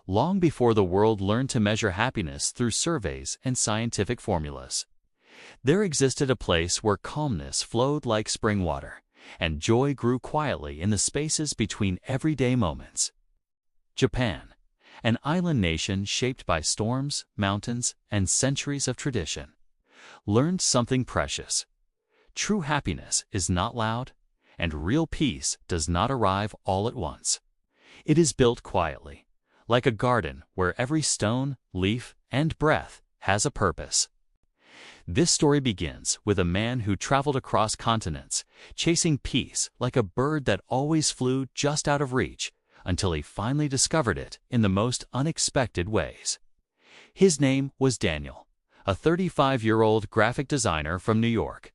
long before the world learned to measure happiness through surveys and scientific formulas. There existed a place where calmness flowed like spring water, and joy grew quietly in the spaces between everyday moments. Japan, an island nation shaped by storms, mountains, and centuries of tradition, learned something precious. True happiness is not loud, and real peace does not arrive all at once. It is built quietly, like a garden where every stone, leaf, and breath has a purpose. This story begins with a man who traveled across continents, chasing peace like a bird that always flew just out of reach, until he finally discovered it in the most unexpected ways. His name was Daniel, a 35-year-old graphic designer from New York.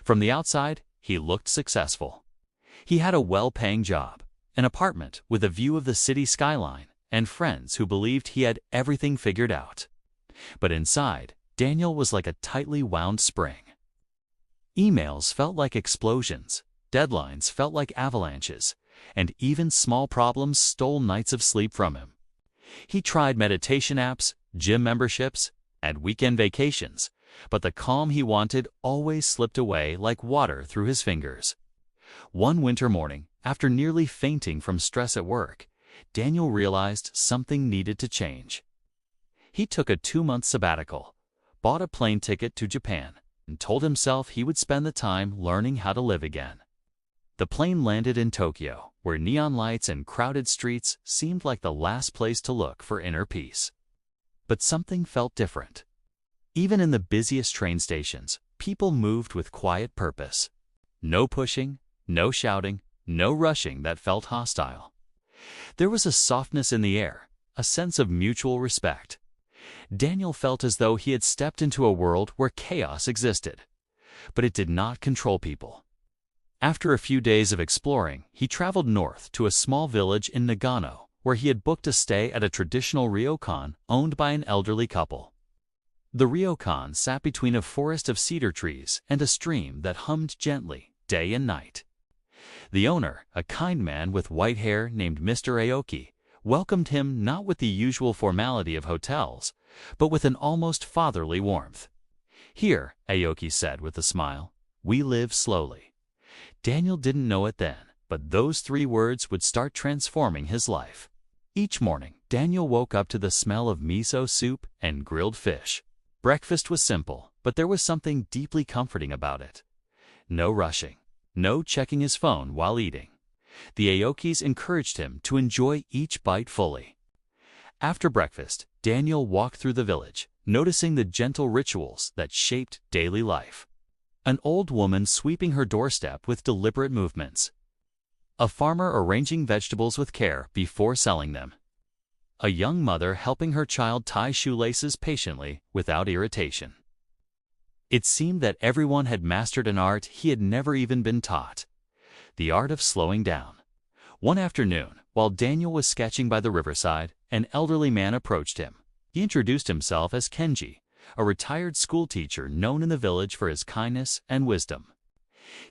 From the outside, he looked successful. He had a well-paying job, an apartment with a view of the city skyline, and friends who believed he had everything figured out. But inside, Daniel was like a tightly wound spring. Emails felt like explosions, deadlines felt like avalanches, and even small problems stole nights of sleep from him. He tried meditation apps, gym memberships, and weekend vacations, but the calm he wanted always slipped away like water through his fingers. One winter morning, after nearly fainting from stress at work, Daniel realized something needed to change. He took a 2-month sabbatical, bought a plane ticket to Japan, and told himself he would spend the time learning how to live again. The plane landed in Tokyo, where neon lights and crowded streets seemed like the last place to look for inner peace. But something felt different. Even in the busiest train stations, people moved with quiet purpose. No pushing, no shouting, no rushing that felt hostile. There was a softness in the air, a sense of mutual respect. Daniel felt as though he had stepped into a world where chaos existed, but it did not control people. After a few days of exploring, he traveled north to a small village in Nagano, where he had booked a stay at a traditional ryokan owned by an elderly couple. The ryokan sat between a forest of cedar trees and a stream that hummed gently day and night. The owner, a kind man with white hair named Mr. Aoki, welcomed him not with the usual formality of hotels, but with an almost fatherly warmth. "Here," Aoki said with a smile, "we live slowly." Daniel didn't know it then, but those 3 words would start transforming his life. Each morning, Daniel woke up to the smell of miso soup and grilled fish. Breakfast was simple, but there was something deeply comforting about it. No rushing, no checking his phone while eating. The Aokis encouraged him to enjoy each bite fully. After breakfast, Daniel walked through the village, noticing the gentle rituals that shaped daily life. An old woman sweeping her doorstep with deliberate movements. A farmer arranging vegetables with care before selling them. A young mother helping her child tie shoelaces patiently without irritation. It seemed that everyone had mastered an art he had never even been taught. The art of slowing down. One afternoon, while Daniel was sketching by the riverside, an elderly man approached him. He introduced himself as Kenji, a retired schoolteacher known in the village for his kindness and wisdom.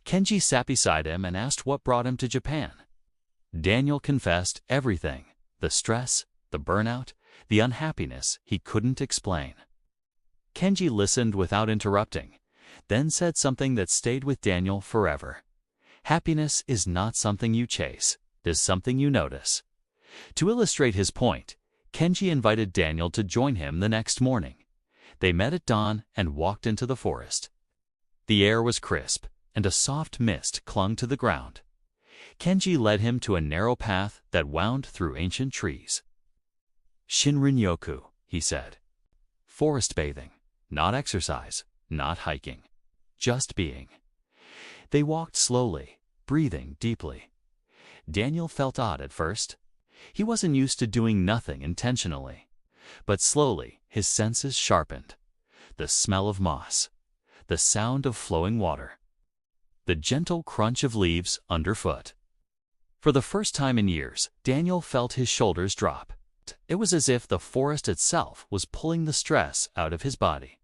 Kenji sat beside him and asked what brought him to Japan. Daniel confessed everything: the stress, the burnout, the unhappiness he couldn't explain. Kenji listened without interrupting, then said something that stayed with Daniel forever. Happiness is not something you chase, it is something you notice. To illustrate his point, Kenji invited Daniel to join him the next morning. They met at dawn and walked into the forest. The air was crisp, and a soft mist clung to the ground. Kenji led him to a narrow path that wound through ancient trees. "Shinrin-yoku," he said. "Forest bathing, not exercise, not hiking, just being." They walked slowly, breathing deeply. Daniel felt odd at first. He wasn't used to doing nothing intentionally. But slowly, his senses sharpened. The smell of moss, the sound of flowing water, the gentle crunch of leaves underfoot. For the first time in years, Daniel felt his shoulders drop. It was as if the forest itself was pulling the stress out of his body.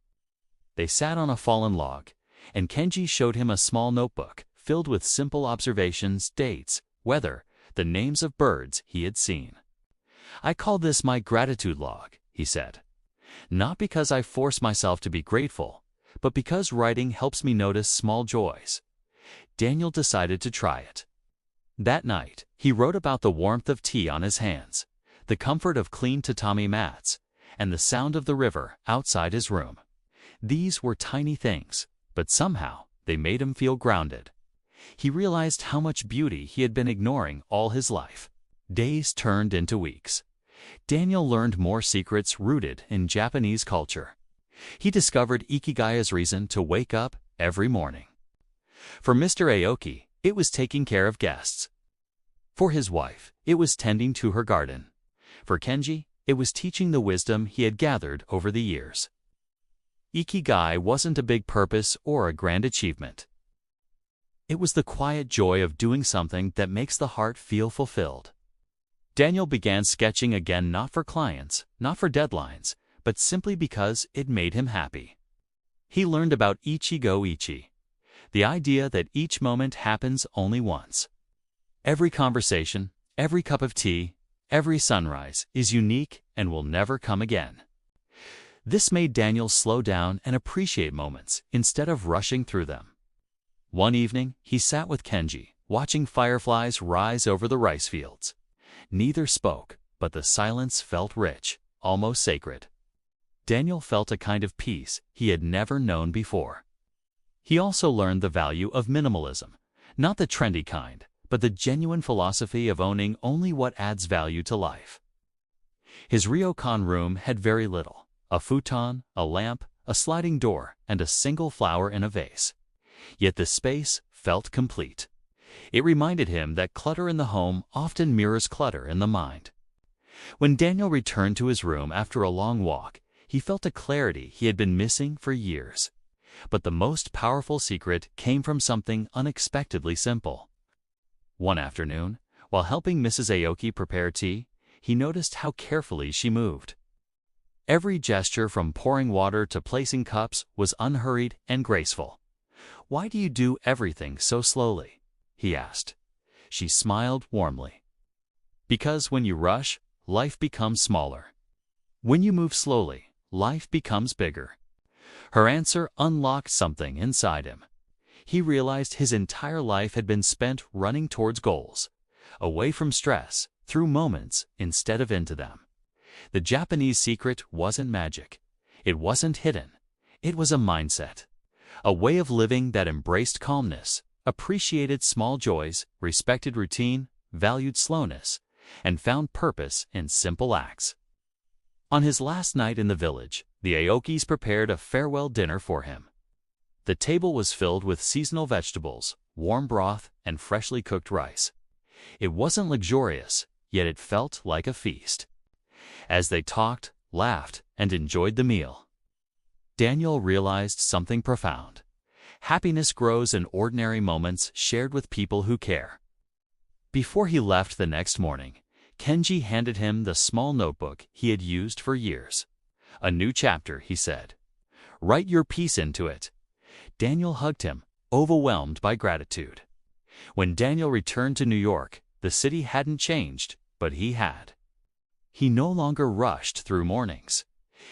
They sat on a fallen log, and Kenji showed him a small notebook filled with simple observations, dates, weather, the names of birds he had seen. "I call this my gratitude log," he said. "Not because I force myself to be grateful, but because writing helps me notice small joys." Daniel decided to try it. That night, he wrote about the warmth of tea on his hands, the comfort of clean tatami mats, and the sound of the river outside his room. These were tiny things, but somehow they made him feel grounded. He realized how much beauty he had been ignoring all his life. Days turned into weeks. Daniel learned more secrets rooted in Japanese culture. He discovered Ikigai's reason to wake up every morning. For Mr. Aoki, it was taking care of guests. For his wife, it was tending to her garden. For Kenji, it was teaching the wisdom he had gathered over the years. Ikigai wasn't a big purpose or a grand achievement. It was the quiet joy of doing something that makes the heart feel fulfilled. Daniel began sketching again, not for clients, not for deadlines, but simply because it made him happy. He learned about ichi-go, the idea that each moment happens only once. Every conversation, every cup of tea, every sunrise is unique and will never come again. This made Daniel slow down and appreciate moments instead of rushing through them. One evening, he sat with Kenji, watching fireflies rise over the rice fields. Neither spoke, but the silence felt rich, almost sacred. Daniel felt a kind of peace he had never known before. He also learned the value of minimalism, not the trendy kind, but the genuine philosophy of owning only what adds value to life. His ryokan room had very little: a futon, a lamp, a sliding door, and a single flower in a vase. Yet the space felt complete. It reminded him that clutter in the home often mirrors clutter in the mind. When Daniel returned to his room after a long walk, he felt a clarity he had been missing for years. But the most powerful secret came from something unexpectedly simple. One afternoon, while helping Mrs. Aoki prepare tea, he noticed how carefully she moved. Every gesture, from pouring water to placing cups, was unhurried and graceful. "Why do you do everything so slowly?" he asked. She smiled warmly. "Because when you rush, life becomes smaller. When you move slowly, life becomes bigger." Her answer unlocked something inside him. He realized his entire life had been spent running towards goals, away from stress, through moments instead of into them. The Japanese secret wasn't magic. It wasn't hidden. It was a mindset, a way of living that embraced calmness, appreciated small joys, respected routine, valued slowness, and found purpose in simple acts. On his last night in the village, the Aokis prepared a farewell dinner for him. The table was filled with seasonal vegetables, warm broth, and freshly cooked rice. It wasn't luxurious, yet it felt like a feast. As they talked, laughed, and enjoyed the meal, Daniel realized something profound. Happiness grows in ordinary moments shared with people who care. Before he left the next morning, Kenji handed him the small notebook he had used for years. "A new chapter," he said. "Write your piece into it." Daniel hugged him, overwhelmed by gratitude. When Daniel returned to New York, the city hadn't changed, but he had. He no longer rushed through mornings.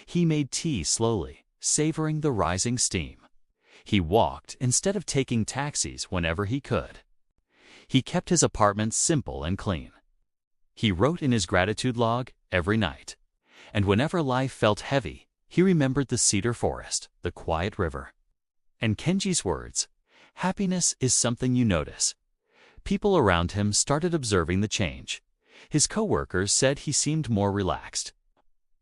He made tea slowly, savoring the rising steam. He walked instead of taking taxis whenever he could. He kept his apartment simple and clean. He wrote in his gratitude log every night. And whenever life felt heavy, he remembered the cedar forest, the quiet river. And Kenji's words, "Happiness is something you notice." People around him started observing the change. His coworkers said he seemed more relaxed.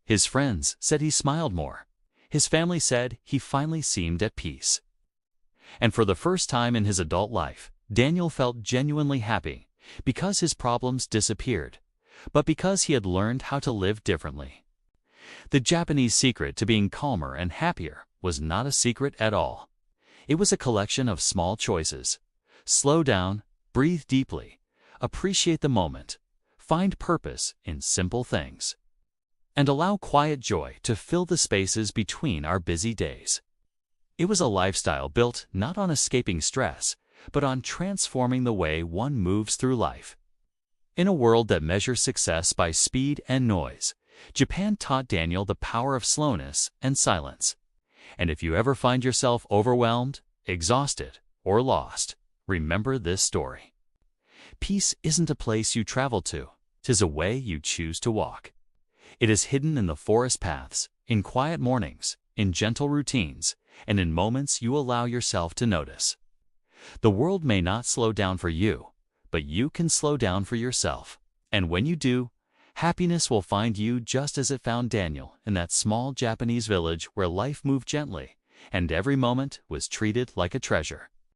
His friends said he smiled more. His family said he finally seemed at peace. And for the first time in his adult life, Daniel felt genuinely happy, because his problems disappeared, but because he had learned how to live differently. The Japanese secret to being calmer and happier was not a secret at all. It was a collection of small choices. Slow down, breathe deeply, appreciate the moment, find purpose in simple things, and allow quiet joy to fill the spaces between our busy days. It was a lifestyle built not on escaping stress, but on transforming the way one moves through life. In a world that measures success by speed and noise, Japan taught Daniel the power of slowness and silence. And if you ever find yourself overwhelmed, exhausted, or lost, remember this story. Peace isn't a place you travel to, 'tis a way you choose to walk. It is hidden in the forest paths, in quiet mornings, in gentle routines, and in moments you allow yourself to notice. The world may not slow down for you, but you can slow down for yourself. And when you do, happiness will find you just as it found Daniel in that small Japanese village where life moved gently and every moment was treated like a treasure.